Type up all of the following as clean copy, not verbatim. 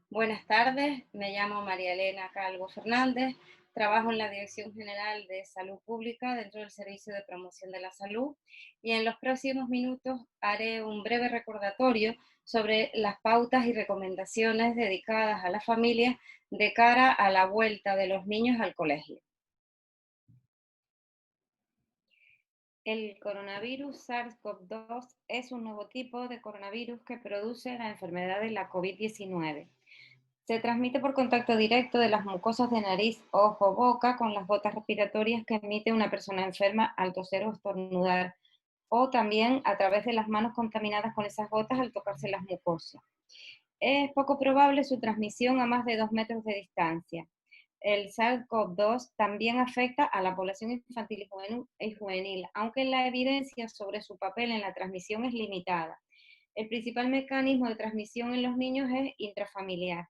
Buenas tardes, me llamo María Elena Calvo Fernández, trabajo en la Dirección General de Salud Pública dentro del Servicio de Promoción de la Salud y en los próximos minutos haré un breve recordatorio sobre las pautas y recomendaciones dedicadas a las familias de cara a la vuelta de los niños al colegio. El coronavirus SARS-CoV-2 es un nuevo tipo de coronavirus que produce la enfermedad de la COVID-19. Se transmite por contacto directo de las mucosas de nariz, ojo, boca con las gotas respiratorias que emite una persona enferma al toser o estornudar, o también a través de las manos contaminadas con esas gotas al tocarse las mucosas. Es poco probable su transmisión a más de 2 metros de distancia. El SARS-CoV-2 también afecta a la población infantil y juvenil, aunque la evidencia sobre su papel en la transmisión es limitada. El principal mecanismo de transmisión en los niños es intrafamiliar.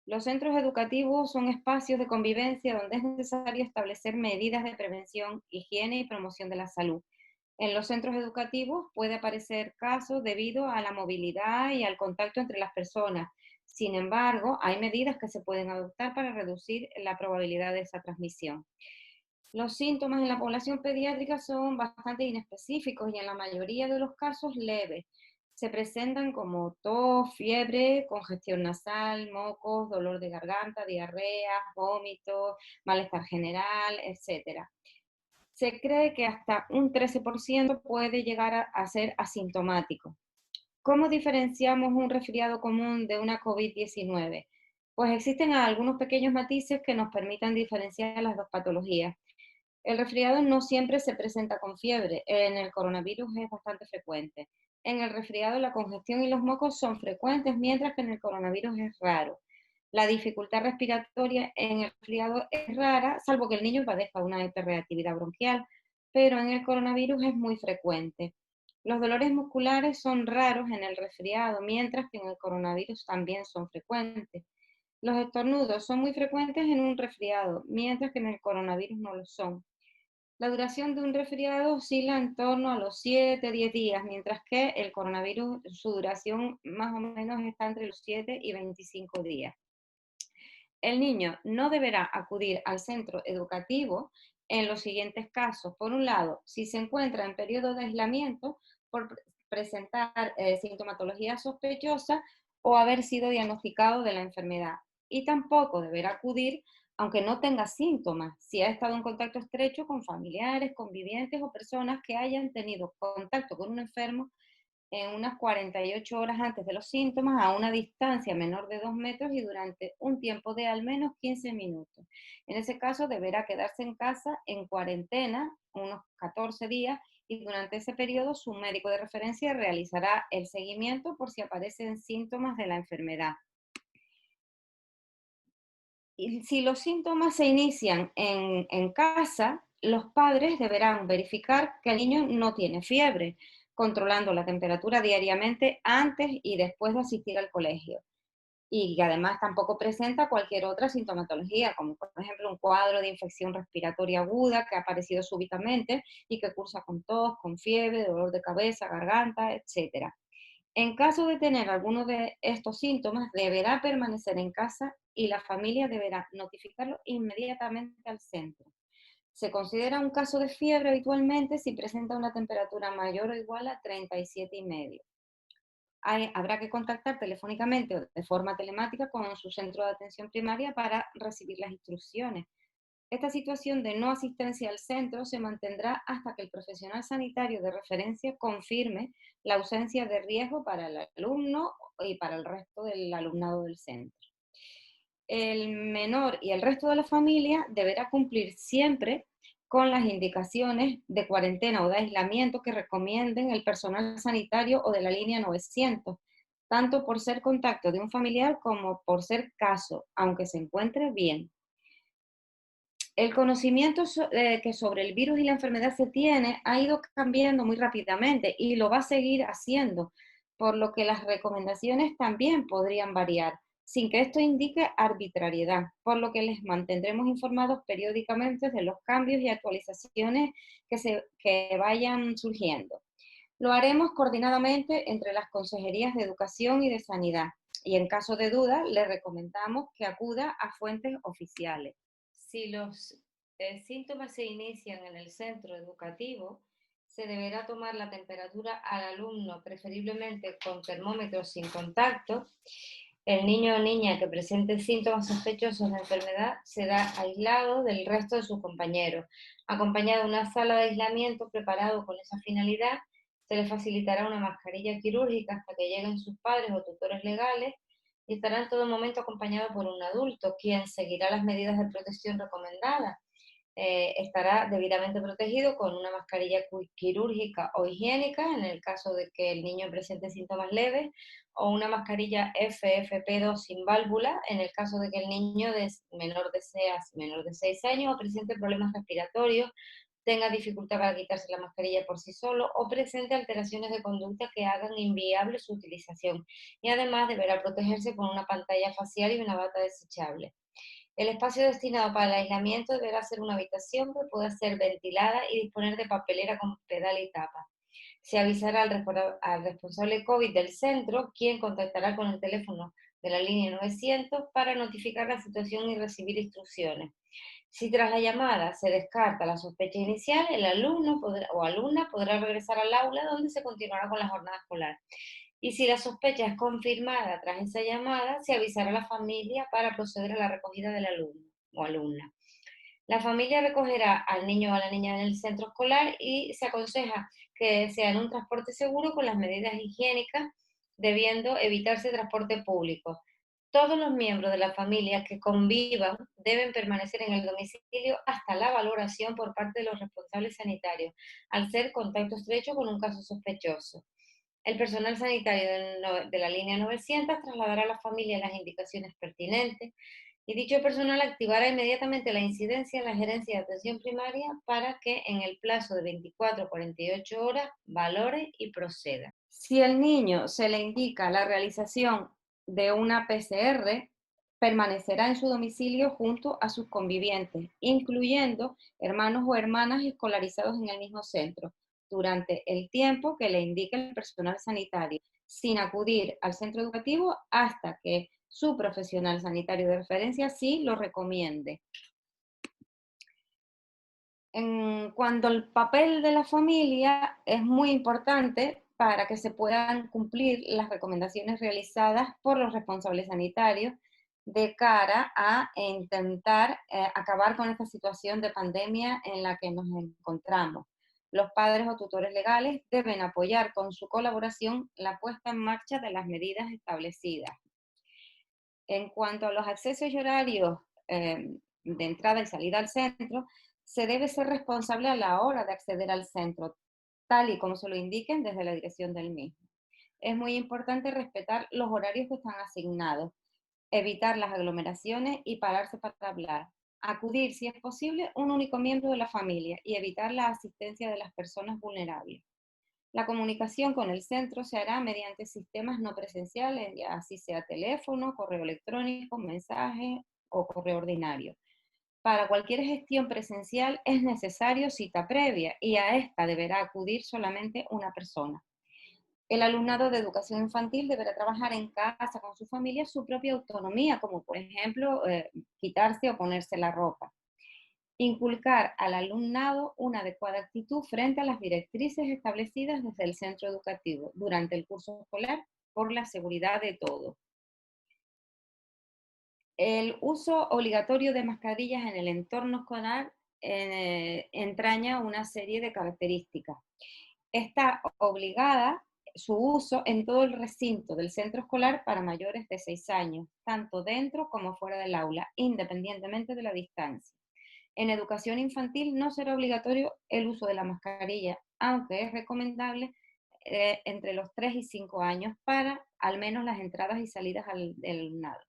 Los centros educativos son espacios de convivencia donde es necesario establecer medidas de prevención, higiene y promoción de la salud. En los centros educativos puede aparecer casos debido a la movilidad y al contacto entre las personas. Sin embargo, hay medidas que se pueden adoptar para reducir la probabilidad de esa transmisión. Los síntomas en la población pediátrica son bastante inespecíficos y en la mayoría de los casos leves. Se presentan como tos, fiebre, congestión nasal, mocos, dolor de garganta, diarrea, vómitos, malestar general, etc. Se cree que hasta un 13% puede llegar a ser asintomático. ¿Cómo diferenciamos un resfriado común de una COVID-19? Pues existen algunos pequeños matices que nos permitan diferenciar las dos patologías. El resfriado no siempre se presenta con fiebre, en el coronavirus es bastante frecuente. En el resfriado la congestión y los mocos son frecuentes, mientras que en el coronavirus es raro. La dificultad respiratoria en el resfriado es rara, salvo que el niño padezca una hiperreactividad bronquial, pero en el coronavirus es muy frecuente. Los dolores musculares son raros en el resfriado, mientras que en el coronavirus también son frecuentes. Los estornudos son muy frecuentes en un resfriado, mientras que en el coronavirus no lo son. La duración de un resfriado oscila en torno a los 7-10 días, mientras que el coronavirus, su duración más o menos está entre los 7 y 25 días. El niño no deberá acudir al centro educativo en los siguientes casos. Por un lado, si se encuentra en periodo de aislamiento por presentar sintomatología sospechosa o haber sido diagnosticado de la enfermedad. Y tampoco deberá acudir aunque no tenga síntomas, si ha estado en contacto estrecho con familiares, convivientes o personas que hayan tenido contacto con un enfermo en unas 48 horas antes de los síntomas, a una distancia menor de 2 metros y durante un tiempo de al menos 15 minutos. En ese caso, deberá quedarse en casa en cuarentena unos 14 días y durante ese periodo su médico de referencia realizará el seguimiento por si aparecen síntomas de la enfermedad. Y si los síntomas se inician en casa, los padres deberán verificar que el niño no tiene fiebre, controlando la temperatura diariamente antes y después de asistir al colegio. Y que además tampoco presenta cualquier otra sintomatología, como por ejemplo un cuadro de infección respiratoria aguda que ha aparecido súbitamente y que cursa con tos, con fiebre, dolor de cabeza, garganta, etc. En caso de tener alguno de estos síntomas, deberá permanecer en casa y la familia deberá notificarlo inmediatamente al centro. Se considera un caso de fiebre habitualmente si presenta una temperatura mayor o igual a 37,5. Habrá que contactar telefónicamente o de forma telemática con su centro de atención primaria para recibir las instrucciones. Esta situación de no asistencia al centro se mantendrá hasta que el profesional sanitario de referencia confirme la ausencia de riesgo para el alumno y para el resto del alumnado del centro. El menor y el resto de la familia deberá cumplir siempre con las indicaciones de cuarentena o de aislamiento que recomienden el personal sanitario o de la línea 900, tanto por ser contacto de un familiar como por ser caso, aunque se encuentre bien. El conocimiento que sobre el virus y la enfermedad se tiene ha ido cambiando muy rápidamente y lo va a seguir haciendo, por lo que las recomendaciones también podrían variar, sin que esto indique arbitrariedad, por lo que les mantendremos informados periódicamente de los cambios y actualizaciones que vayan surgiendo. Lo haremos coordinadamente entre las consejerías de Educación y de Sanidad. y en caso de duda le recomendamos que acuda a fuentes oficiales. Si los síntomas se inician en el centro educativo, se deberá tomar la temperatura al alumno, preferiblemente con termómetro sin contacto. El niño o niña que presente síntomas sospechosos de enfermedad será aislado del resto de sus compañeros, acompañado de una sala de aislamiento preparado con esa finalidad. Se le facilitará una mascarilla quirúrgica hasta que lleguen sus padres o tutores legales y estará en todo momento acompañado por un adulto, quien seguirá las medidas de protección recomendadas. Estará debidamente protegido con una mascarilla quirúrgica o higiénica en el caso de que el niño presente síntomas leves, o una mascarilla FFP2 sin válvula en el caso de que el niño menor de 6 años o presente problemas respiratorios, tenga dificultad para quitarse la mascarilla por sí solo o presente alteraciones de conducta que hagan inviable su utilización. Y además deberá protegerse con una pantalla facial y una bata desechable. El espacio destinado para el aislamiento deberá ser una habitación que pueda ser ventilada y disponer de papelera con pedal y tapa. Se avisará al responsable COVID del centro, quien contactará con el teléfono de la línea 900 para notificar la situación y recibir instrucciones. Si tras la llamada se descarta la sospecha inicial, el alumno o alumna podrá regresar al aula, donde se continuará con la jornada escolar. Y si la sospecha es confirmada tras esa llamada, se avisará a la familia para proceder a la recogida del alumno o alumna. La familia recogerá al niño o a la niña en el centro escolar y se aconseja que sea en un transporte seguro con las medidas higiénicas, debiendo evitarse transporte público. Todos los miembros de la familia que convivan deben permanecer en el domicilio hasta la valoración por parte de los responsables sanitarios, al ser contacto estrecho con un caso sospechoso. El personal sanitario de la línea 900 trasladará a la familia las indicaciones pertinentes y dicho personal activará inmediatamente la incidencia en la gerencia de atención primaria para que en el plazo de 24 a 48 horas valore y proceda. Si el niño se le indica la realización de una PCR, permanecerá en su domicilio junto a sus convivientes, incluyendo hermanos o hermanas escolarizados en el mismo centro, durante el tiempo que le indique el personal sanitario, sin acudir al centro educativo hasta que su profesional sanitario de referencia sí lo recomiende. En cuanto al papel de la familia, es muy importante para que se puedan cumplir las recomendaciones realizadas por los responsables sanitarios de cara a intentar acabar con esta situación de pandemia en la que nos encontramos. Los padres o tutores legales deben apoyar con su colaboración la puesta en marcha de las medidas establecidas. En cuanto a los accesos y horarios de entrada y salida al centro, se debe ser responsable a la hora de acceder al centro, tal y como se lo indiquen desde la dirección del mismo. Es muy importante respetar los horarios que están asignados, evitar las aglomeraciones y pararse para hablar. Acudir, si es posible, un único miembro de la familia y evitar la asistencia de las personas vulnerables. La comunicación con el centro se hará mediante sistemas no presenciales, ya así sea teléfono, correo electrónico, mensaje o correo ordinario. Para cualquier gestión presencial es necesario cita previa y a esta deberá acudir solamente una persona. El alumnado de educación infantil deberá trabajar en casa con su familia su propia autonomía, como por ejemplo quitarse o ponerse la ropa. Inculcar al alumnado una adecuada actitud frente a las directrices establecidas desde el centro educativo durante el curso escolar por la seguridad de todos. El uso obligatorio de mascarillas en el entorno escolar entraña una serie de características. Está obligada su uso en todo el recinto del centro escolar para mayores de 6 años, tanto dentro como fuera del aula, independientemente de la distancia. En educación infantil no será obligatorio el uso de la mascarilla, aunque es recomendable entre los 3 y 5 años para al menos las entradas y salidas del alumnado.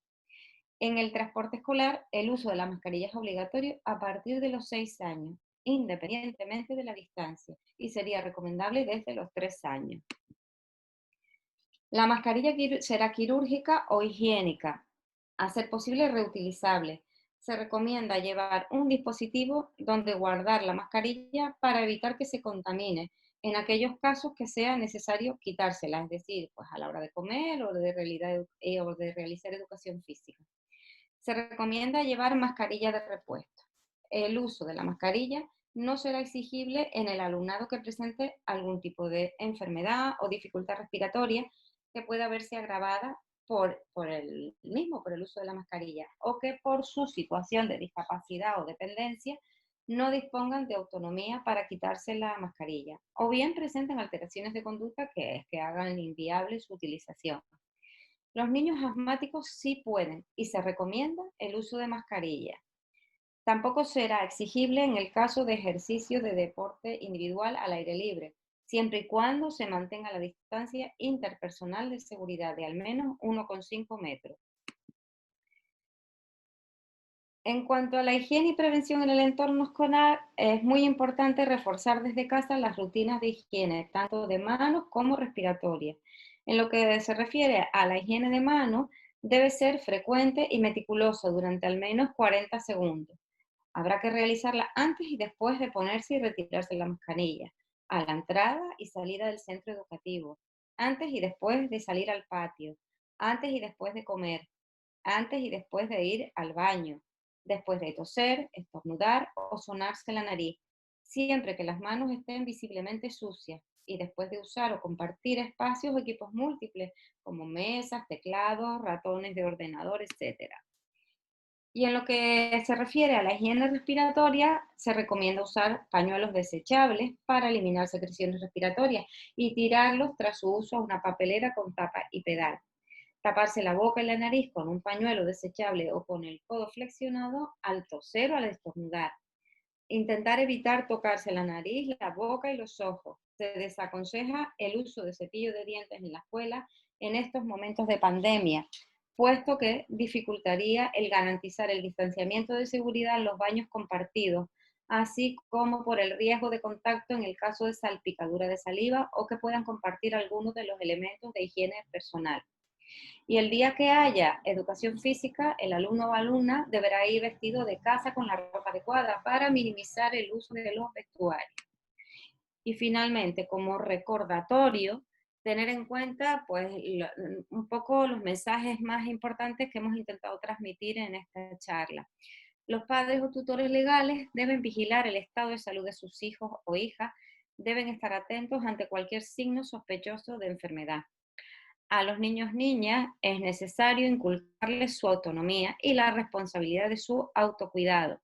En el transporte escolar, el uso de la mascarilla es obligatorio a partir de los 6 años, independientemente de la distancia, y sería recomendable desde los 3 años. La mascarilla será quirúrgica o higiénica, a ser posible reutilizable. Se recomienda llevar un dispositivo donde guardar la mascarilla para evitar que se contamine, en aquellos casos que sea necesario quitársela, es decir, pues a la hora de comer o de realizar educación física. Se recomienda llevar mascarilla de repuesto. El uso de la mascarilla no será exigible en el alumnado que presente algún tipo de enfermedad o dificultad respiratoria que pueda verse agravada por el uso de la mascarilla, o que por su situación de discapacidad o dependencia no dispongan de autonomía para quitarse la mascarilla, o bien presenten alteraciones de conducta que hagan inviable su utilización. Los niños asmáticos sí pueden y se recomienda el uso de mascarilla. Tampoco será exigible en el caso de ejercicio de deporte individual al aire libre, siempre y cuando se mantenga la distancia interpersonal de seguridad de al menos 1,5 metros. En cuanto a la higiene y prevención en el entorno escolar, es muy importante reforzar desde casa las rutinas de higiene, tanto de manos como respiratoria. En lo que se refiere a la higiene de manos, debe ser frecuente y meticuloso durante al menos 40 segundos. Habrá que realizarla antes y después de ponerse y retirarse la mascarilla, a la entrada y salida del centro educativo, antes y después de salir al patio, antes y después de comer, antes y después de ir al baño, después de toser, estornudar o sonarse la nariz, siempre que las manos estén visiblemente sucias, y después de usar o compartir espacios o equipos múltiples como mesas, teclados, ratones de ordenador, etcétera. Y en lo que se refiere a la higiene respiratoria, se recomienda usar pañuelos desechables para eliminar secreciones respiratorias y tirarlos tras su uso a una papelera con tapa y pedal. Taparse la boca y la nariz con un pañuelo desechable o con el codo flexionado al toser o al estornudar. Intentar evitar tocarse la nariz, la boca y los ojos. Se desaconseja el uso de cepillo de dientes en la escuela en estos momentos de pandemia, puesto que dificultaría el garantizar el distanciamiento de seguridad en los baños compartidos, así como por el riesgo de contacto en el caso de salpicadura de saliva o que puedan compartir algunos de los elementos de higiene personal. Y el día que haya educación física, el alumno o alumna deberá ir vestido de casa con la ropa adecuada para minimizar el uso de los vestuarios. Y finalmente, como recordatorio, tener en cuenta pues un poco los mensajes más importantes que hemos intentado transmitir en esta charla. Los padres o tutores legales deben vigilar el estado de salud de sus hijos o hijas, deben estar atentos ante cualquier signo sospechoso de enfermedad. A los niños niñas es necesario inculcarles su autonomía y la responsabilidad de su autocuidado.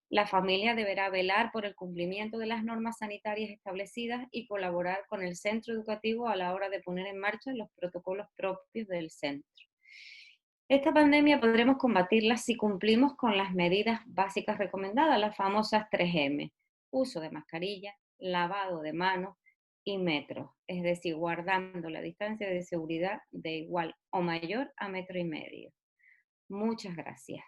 La familia deberá velar por el cumplimiento de las normas sanitarias establecidas y colaborar con el centro educativo a la hora de poner en marcha los protocolos propios del centro. Esta pandemia podremos combatirla si cumplimos con las medidas básicas recomendadas, las famosas 3M: uso de mascarilla, lavado de manos y metros, es decir, guardando la distancia de seguridad de igual o mayor a 1,5 metros. Muchas gracias.